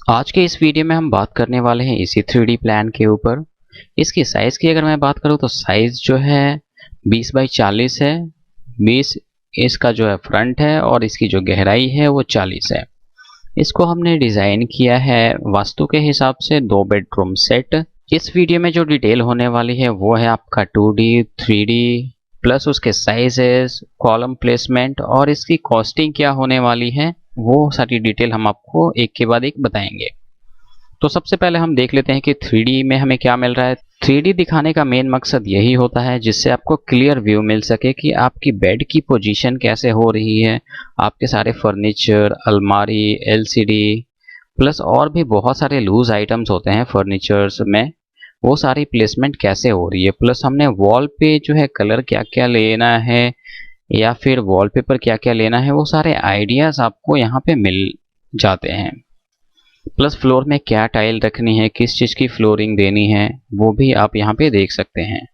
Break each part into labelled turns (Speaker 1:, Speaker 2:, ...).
Speaker 1: आज के इस वीडियो में हम बात करने वाले हैं इसी 3D प्लान के ऊपर। इसकी साइज़ की अगर मैं बात करूं तो साइज़ जो है 20 बाई 40 है। 20 इसका जो है फ्रंट है और इसकी जो गहराई है वो 40 है। इसको हमने डिज़ाइन किया है वास्तु के हिसाब से 2 बेडरूम सेट। इस वीडियो में जो डिटेल होने वाली है वो है आपका 2D 3D प्लस उसके साइजेस, कॉलम प्लेसमेंट और इसकी कॉस्टिंग क्या होने वाली है, वो सारी डिटेल हम आपको एक के बाद एक बताएंगे। तो सबसे पहले हम देख लेते हैं कि 3D में हमें क्या मिल रहा है। 3D दिखाने का मेन मकसद यही होता है जिससे आपको क्लियर व्यू मिल सके कि आपकी बेड की पोजीशन कैसे हो रही है, आपके सारे फर्नीचर, अलमारी, एलसीडी प्लस और भी बहुत सारे लूज आइटम्स होते हैं फर्नीचर्स में, वो सारी प्लेसमेंट कैसे हो रही है। प्लस हमने वॉल पे जो है कलर क्या क्या लेना है या फिर वॉलपेपर क्या क्या लेना है, वो सारे आइडियाज़ आपको यहाँ पे मिल जाते हैं। प्लस फ्लोर में क्या टाइल रखनी है, किस चीज़ की फ्लोरिंग देनी है, वो भी आप यहाँ पे देख सकते हैं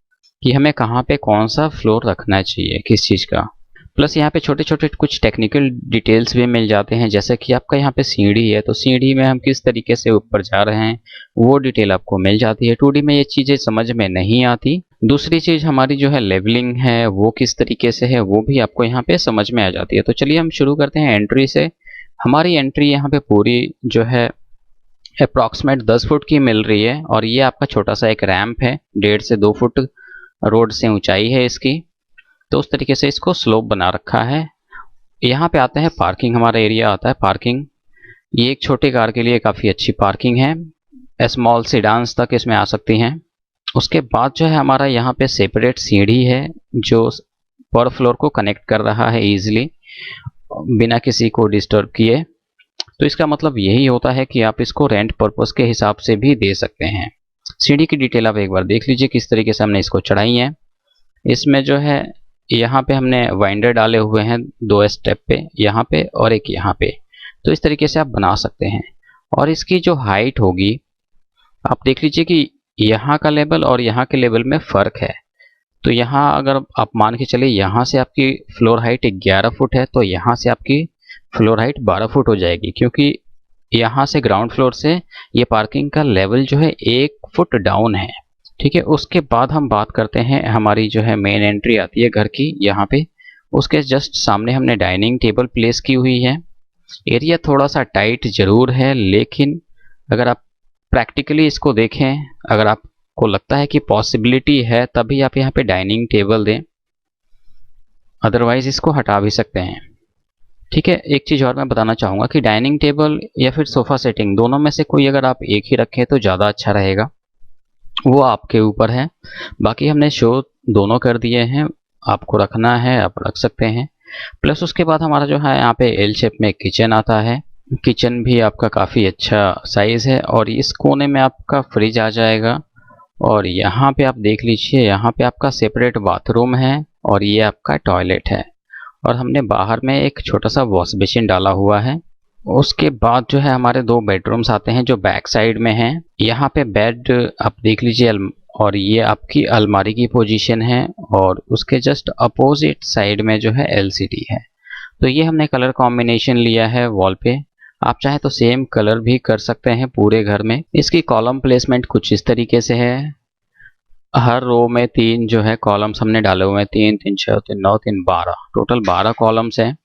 Speaker 1: कि हमें कहाँ पे कौन सा फ्लोर रखना चाहिए किस चीज़ का। प्लस यहाँ पे छोटे छोटे कुछ टेक्निकल डिटेल्स भी मिल जाते हैं, जैसे कि आपका यहाँ पे सीढ़ी है तो सीढ़ी में हम किस तरीके से ऊपर जा रहे हैं वो डिटेल आपको मिल जाती है। 2D में ये चीज़ें समझ में नहीं आती। दूसरी चीज़ हमारी जो है लेवलिंग है वो किस तरीके से है वो भी आपको यहाँ पे समझ में आ जाती है। तो चलिए हम शुरू करते हैं एंट्री से। हमारी एंट्री यहाँ पे पूरी जो है अप्रॉक्सीमेट 10 फुट की मिल रही है और ये आपका छोटा सा एक रैंप है, 1.5 से 2 फुट रोड से ऊंचाई है इसकी। तो उस तरीके से इसको स्लोप बना रखा है। यहाँ पे आते हैं पार्किंग, हमारा एरिया आता है पार्किंग। ये एक छोटे कार के लिए काफ़ी अच्छी पार्किंग है, स्मॉल सीडान्स तक इसमें आ सकती हैं। उसके बाद जो है हमारा यहाँ पे सेपरेट सीढ़ी है जो पर फ्लोर को कनेक्ट कर रहा है ईजिली बिना किसी को डिस्टर्ब किए। तो इसका मतलब यही होता है कि आप इसको रेंट पर्पस के हिसाब से भी दे सकते हैं। सीढ़ी की डिटेल आप एक बार देख लीजिए किस तरीके से हमने इसको चढ़ाई है। इसमें जो है यहाँ पे हमने वाइंडर डाले हुए हैं 2 स्टेप पे, यहाँ पे और एक यहाँ पे। तो इस तरीके से आप बना सकते हैं। और इसकी जो हाइट होगी आप देख लीजिए कि यहाँ का लेवल और यहाँ के लेवल में फ़र्क है। तो यहाँ अगर आप मान के चलिए यहाँ से आपकी फ्लोर हाइट 11 फुट है तो यहाँ से आपकी फ्लोर हाइट 12 फुट हो जाएगी, क्योंकि यहाँ से ग्राउंड फ्लोर से ये पार्किंग का लेवल जो है 1 फुट डाउन है। ठीक है, उसके बाद हम बात करते हैं, हमारी जो है मेन एंट्री आती है घर की यहाँ पे। उसके जस्ट सामने हमने डाइनिंग टेबल प्लेस की हुई है। एरिया थोड़ा सा टाइट जरूर है, लेकिन अगर आप प्रैक्टिकली इसको देखें, अगर आपको लगता है कि पॉसिबिलिटी है तभी आप यहाँ पे डाइनिंग टेबल दें, अदरवाइज इसको हटा भी सकते हैं। ठीक है, एक चीज़ और मैं बताना चाहूँगा कि डाइनिंग टेबल या फिर सोफ़ा सेटिंग दोनों में से कोई अगर आप एक ही रखें तो ज़्यादा अच्छा रहेगा, वो आपके ऊपर है। बाकी हमने शो दोनों कर दिए हैं, आपको रखना है आप रख सकते हैं। प्लस उसके बाद हमारा जो है यहाँ पे एल शेप में किचन आता है। किचन भी आपका काफ़ी अच्छा साइज़ है और इस कोने में आपका फ्रिज आ जाएगा। और यहाँ पे आप देख लीजिए, यहाँ पे आपका सेपरेट बाथरूम है और ये आपका टॉयलेट है। और हमने बाहर में एक छोटा सा वॉश बेसिन डाला हुआ है। उसके बाद जो है हमारे 2 बेडरूम्स आते हैं जो बैक साइड में हैं। यहाँ पे बेड आप देख लीजिए और ये आपकी अलमारी की पोजीशन है और उसके जस्ट अपोजिट साइड में जो है एलसीडी है। तो ये हमने कलर कॉम्बिनेशन लिया है वॉल पे। आप चाहे तो सेम कलर भी कर सकते हैं पूरे घर में। इसकी कॉलम प्लेसमेंट कुछ इस तरीके से है। हर रो में 3 जो है कॉलम्स हमने डाले हुए हैं, 3 3 6 3 9 3 12, टोटल 12 कॉलम्स हैं।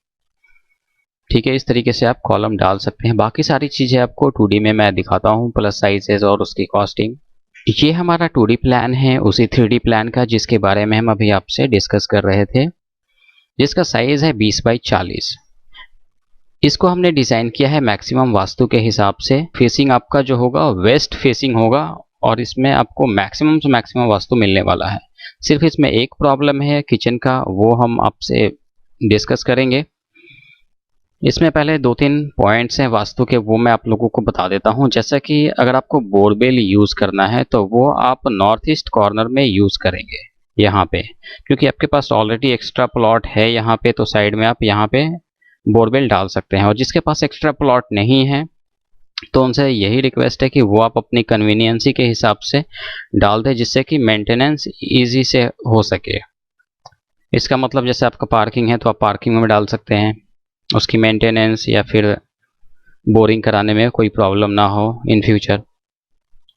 Speaker 1: ठीक है, इस तरीके से आप कॉलम डाल सकते हैं। बाकी सारी चीज़ें आपको 2D में मैं दिखाता हूँ, प्लस साइजेस और उसकी कॉस्टिंग। ये हमारा 2D प्लान है उसी 3D प्लान का जिसके बारे में हम अभी आपसे डिस्कस कर रहे थे, जिसका साइज है 20 बाई 40। इसको हमने डिज़ाइन किया है मैक्सिमम वास्तु के हिसाब से। फेसिंग आपका जो होगा वेस्ट फेसिंग होगा और इसमें आपको मैक्सिमम से मैक्सिमम वास्तु मिलने वाला है। सिर्फ इसमें एक प्रॉब्लम है किचन का, वो हम आपसे डिस्कस करेंगे। इसमें पहले 2-3 पॉइंट्स हैं वास्तु के, वो मैं आप लोगों को बता देता हूँ। जैसा कि अगर आपको बोरवेल यूज़ करना है तो वो आप नॉर्थ ईस्ट कॉर्नर में यूज़ करेंगे यहाँ पे, क्योंकि आपके पास ऑलरेडी एक्स्ट्रा प्लॉट है यहाँ पे, तो साइड में आप यहाँ पे बोरवेल डाल सकते हैं। और जिसके पास एक्स्ट्रा प्लॉट नहीं है तो उनसे यही रिक्वेस्ट है कि वो आप अपनी कन्वीनियंसी के हिसाब से डाल दें, जिससे कि मेंटेनेंस ईजी से हो सके। इसका मतलब जैसे आपका पार्किंग है तो आप पार्किंग में डाल सकते हैं, उसकी मेंटेनेंस या फिर बोरिंग कराने में कोई प्रॉब्लम ना हो इन फ्यूचर,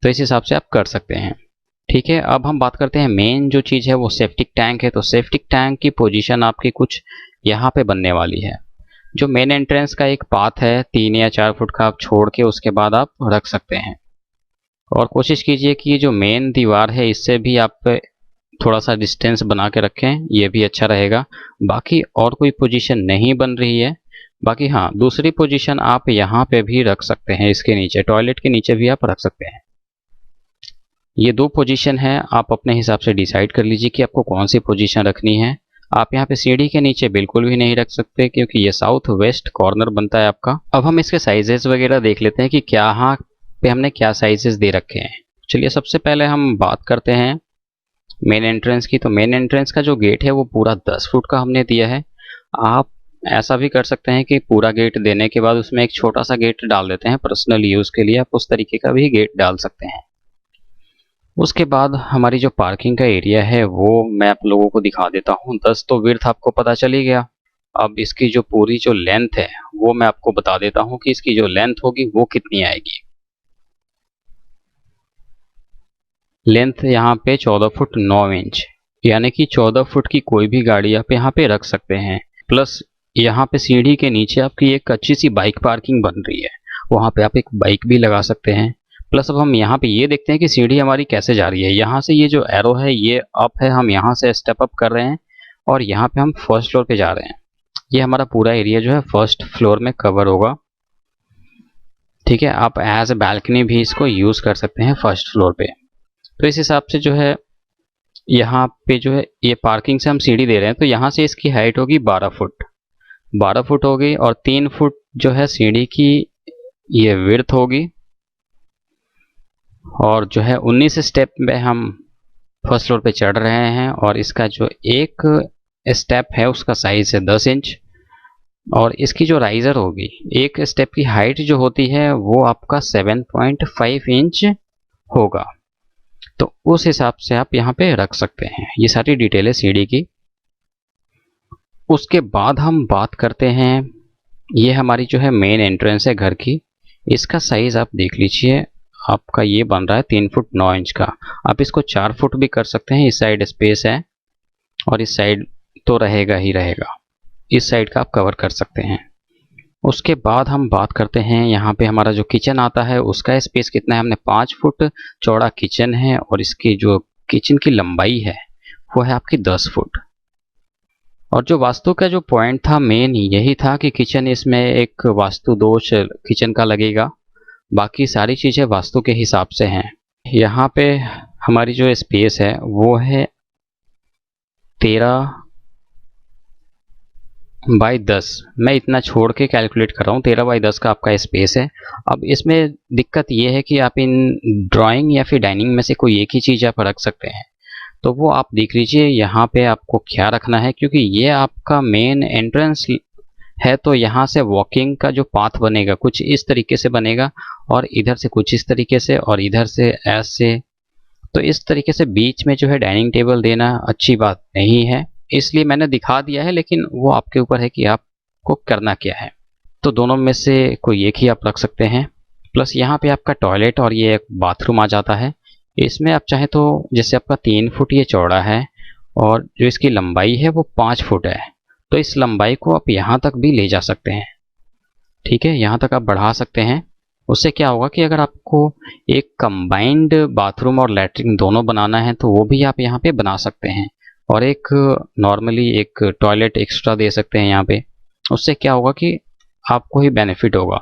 Speaker 1: तो इस हिसाब से आप कर सकते हैं। ठीक है, अब हम बात करते हैं मेन जो चीज़ है वो सेप्टिक टैंक है। तो सेप्टिक टैंक की पोजीशन आपकी कुछ यहाँ पे बनने वाली है। जो मेन एंट्रेंस का एक पाथ है 3 या 4 फुट का, आप छोड़ के उसके बाद आप रख सकते हैं। और कोशिश कीजिए कि जो मेन दीवार है इससे भी आप थोड़ा सा डिस्टेंस बना के रखें, ये भी अच्छा रहेगा। बाकी और कोई पोजीशन नहीं बन रही है। बाकी हाँ, दूसरी पोजीशन आप यहाँ पे भी रख सकते हैं, इसके नीचे टॉयलेट के नीचे भी आप रख सकते हैं। ये 2 पोजीशन है, आप अपने हिसाब से डिसाइड कर लीजिए कि आपको कौन सी पोजीशन रखनी है। आप यहाँ पे सीढ़ी के नीचे बिल्कुल भी नहीं रख सकते क्योंकि ये साउथ वेस्ट कॉर्नर बनता है आपका। अब हम इसके साइजेस वगैरह देख लेते हैं कि क्या यहाँ पे हमने क्या साइजेस दे रखे हैं। चलिए सबसे पहले हम बात करते हैं मेन एंट्रेंस की। तो मेन एंट्रेंस का जो गेट है वो पूरा 10 फुट का हमने दिया है। आप ऐसा भी कर सकते हैं कि पूरा गेट देने के बाद उसमें एक छोटा सा गेट डाल देते हैं पर्सनल यूज़ के लिए, आप उस तरीके का भी गेट डाल सकते हैं। उसके बाद हमारी जो पार्किंग का एरिया है वो मैं आप लोगों को दिखा देता हूँ। 10 तो विड्थ आपको पता चल ही गया। अब इसकी जो पूरी जो लेंथ है वो मैं आपको बता देता हूँ कि इसकी जो लेंथ होगी वो कितनी आएगी। लेंथ यहाँ पे 14 फुट 9 इंच, यानी कि 14 फुट की कोई भी गाड़ी आप यहाँ पे रख सकते हैं। प्लस यहाँ पे सीढ़ी के नीचे आपकी एक अच्छी सी बाइक पार्किंग बन रही है, वहाँ पे आप एक बाइक भी लगा सकते हैं। प्लस अब हम यहाँ पे ये देखते हैं कि सीढ़ी हमारी कैसे जा रही है। यहाँ से ये जो एरो है ये अप है, हम यहाँ से स्टेप अप कर रहे हैं और यहाँ पे हम फर्स्ट फ्लोर पे जा रहे हैं। ये हमारा पूरा एरिया जो है फर्स्ट फ्लोर में कवर होगा। ठीक है, आप एज ए बैल्कनी भी इसको यूज़ कर सकते हैं फर्स्ट फ्लोर पे। तो इस हिसाब से जो है यहाँ पे जो है ये पार्किंग से हम सीढ़ी दे रहे हैं, तो यहाँ से इसकी हाइट होगी 12 फुट, 12 फुट होगी और 3 फुट जो है सीढ़ी की ये विड्थ होगी। और जो है 19 स्टेप में हम फर्स्ट फ्लोर पे चढ़ रहे हैं और इसका जो एक स्टेप है उसका साइज है 10 इंच। और इसकी जो राइजर होगी, एक स्टेप की हाइट जो होती है वो आपका 7.5 इंच होगा। तो उस हिसाब से आप यहाँ पे रख सकते हैं। ये सारी डिटेल है सीढ़ी की। उसके बाद हम बात करते हैं, ये हमारी जो है मेन एंट्रेंस है घर की। इसका साइज आप देख लीजिए, आपका ये बन रहा है 3 फुट 9 इंच का। आप इसको 4 फुट भी कर सकते हैं, इस साइड स्पेस है और इस साइड तो रहेगा ही रहेगा, इस साइड का आप कवर कर सकते हैं। उसके बाद हम बात करते हैं यहाँ पे हमारा जो किचन आता है उसका स्पेस कितना है। हमने 5 फुट चौड़ा किचन है और इसकी जो किचन की लंबाई है वो है आपकी 10 फुट। और जो वास्तु का जो पॉइंट था मेन यही था कि किचन इसमें एक वास्तु दोष किचन का लगेगा, बाकी सारी चीज़ें वास्तु के हिसाब से हैं। यहाँ पे हमारी जो स्पेस है वो है 13/10। मैं इतना छोड़ के कैलकुलेट कर रहा हूँ, 13/10 का आपका स्पेस है। अब इसमें दिक्कत ये है कि आप इन ड्राइंग या फिर डाइनिंग में से कोई एक ही चीज़ आप रख सकते हैं, तो वो आप देख लीजिए यहाँ पे आपको क्या रखना है। क्योंकि ये आपका मेन एंट्रेंस है तो यहाँ से वॉकिंग का जो पाथ बनेगा कुछ इस तरीके से बनेगा और इधर से कुछ इस तरीके से और इधर से ऐसे। तो इस तरीके से बीच में जो है डाइनिंग टेबल देना अच्छी बात नहीं है, इसलिए मैंने दिखा दिया है, लेकिन वो आपके ऊपर है कि आपको करना क्या है। तो दोनों में से कोई एक ही आप रख सकते हैं। प्लस यहाँ पे आपका टॉयलेट और ये एक बाथरूम आ जाता है। इसमें आप चाहे तो जैसे आपका 3 फुट ये चौड़ा है और जो इसकी लंबाई है वो 5 फुट है, तो इस लंबाई को आप यहाँ तक भी ले जा सकते हैं। ठीक है, यहाँ तक आप बढ़ा सकते हैं। उससे क्या होगा कि अगर आपको एक कंबाइंड बाथरूम और लैट्रिन दोनों बनाना है तो वो भी आप यहाँ पे बना सकते हैं और एक नॉर्मली एक टॉयलेट एक्स्ट्रा दे सकते हैं यहाँ पे। उससे क्या होगा कि आपको ही बेनिफिट होगा।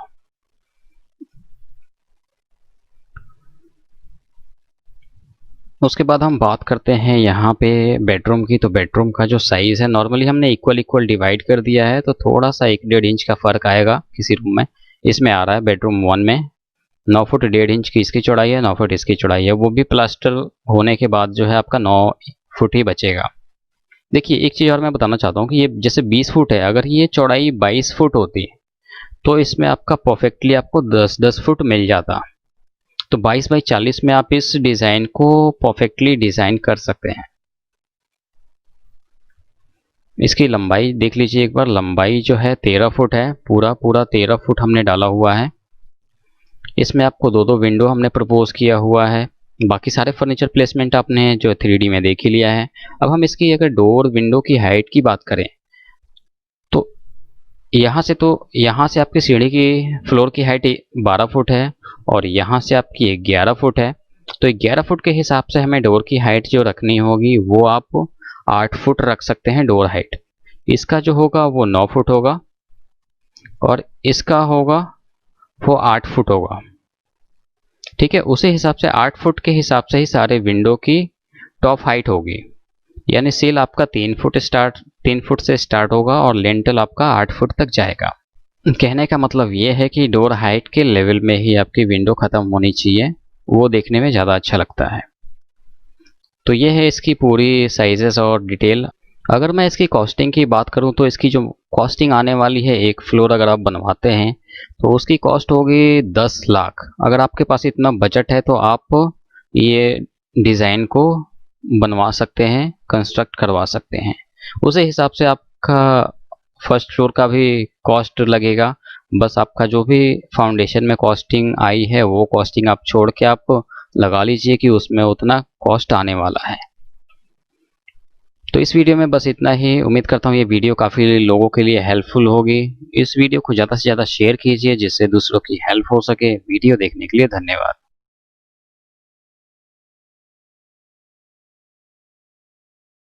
Speaker 1: उसके बाद हम बात करते हैं यहाँ पे बेडरूम की। तो बेडरूम का जो साइज़ है नॉर्मली हमने इक्वल डिवाइड कर दिया है, तो थोड़ा सा 1-1.5 इंच का फ़र्क आएगा किसी रूम में। इसमें आ रहा है बेडरूम 1 में 9 फुट 1.5 इंच की इसकी चौड़ाई है, 9 फुट इसकी चौड़ाई है। वो भी प्लास्टर होने के बाद जो है आपका 9 फुट ही बचेगा। देखिए एक चीज़ और मैं बताना चाहता हूँ कि ये जैसे 20 फुट है, अगर ये चौड़ाई 22 फुट होती तो इसमें आपका परफेक्टली आपको 10-10 फुट मिल जाता। तो 22/40 में आप इस डिज़ाइन को परफेक्टली डिज़ाइन कर सकते हैं। इसकी लंबाई देख लीजिए एक बार, लंबाई जो है 13 फुट है, पूरा 13 फुट हमने डाला हुआ है। इसमें आपको दो दो विंडो हमने प्रपोज किया हुआ है। बाकी सारे फर्नीचर प्लेसमेंट आपने जो 3D में देख ही लिया है। अब हम इसकी अगर डोर विंडो की हाइट की बात करें तो यहाँ से आपकी सीढ़ी की फ्लोर की हाइट 12 फुट है और यहाँ से आपकी 11 फुट है। तो 11 फुट के हिसाब से हमें डोर की हाइट जो रखनी होगी वो आप 8 फुट रख सकते हैं डोर हाइट। इसका जो होगा वो 9 फुट होगा और इसका होगा वो 8 फुट होगा। ठीक है, उसी हिसाब से 8 फुट के हिसाब से ही सारे विंडो की टॉप हाइट होगी। यानी सेल आपका 3 फुट से स्टार्ट होगा और लेंटल आपका 8 फुट तक जाएगा। कहने का मतलब ये है कि डोर हाइट के लेवल में ही आपकी विंडो ख़त्म होनी चाहिए, वो देखने में ज़्यादा अच्छा लगता है। तो ये है इसकी पूरी साइजेस और डिटेल। अगर मैं इसकी कॉस्टिंग की बात करूं तो इसकी जो कॉस्टिंग आने वाली है, एक फ्लोर अगर आप बनवाते हैं तो उसकी कॉस्ट होगी 10 लाख। अगर आपके पास इतना बजट है तो आप ये डिज़ाइन को बनवा सकते हैं, कंस्ट्रक्ट करवा सकते हैं। उसी हिसाब से आपका फर्स्ट फ्लोर का भी कॉस्ट लगेगा। बस आपका जो भी फाउंडेशन में कॉस्टिंग आई है वो कॉस्टिंग आप छोड़ के आप लगा लीजिए कि उसमें उतना कॉस्ट आने वाला है। तो इस वीडियो में बस इतना ही। उम्मीद करता हूँ ये वीडियो काफ़ी लोगों के लिए हेल्पफुल होगी। इस वीडियो को ज़्यादा से ज़्यादा शेयर कीजिए जिससे दूसरों की हेल्प हो सके। वीडियो देखने के लिए धन्यवाद।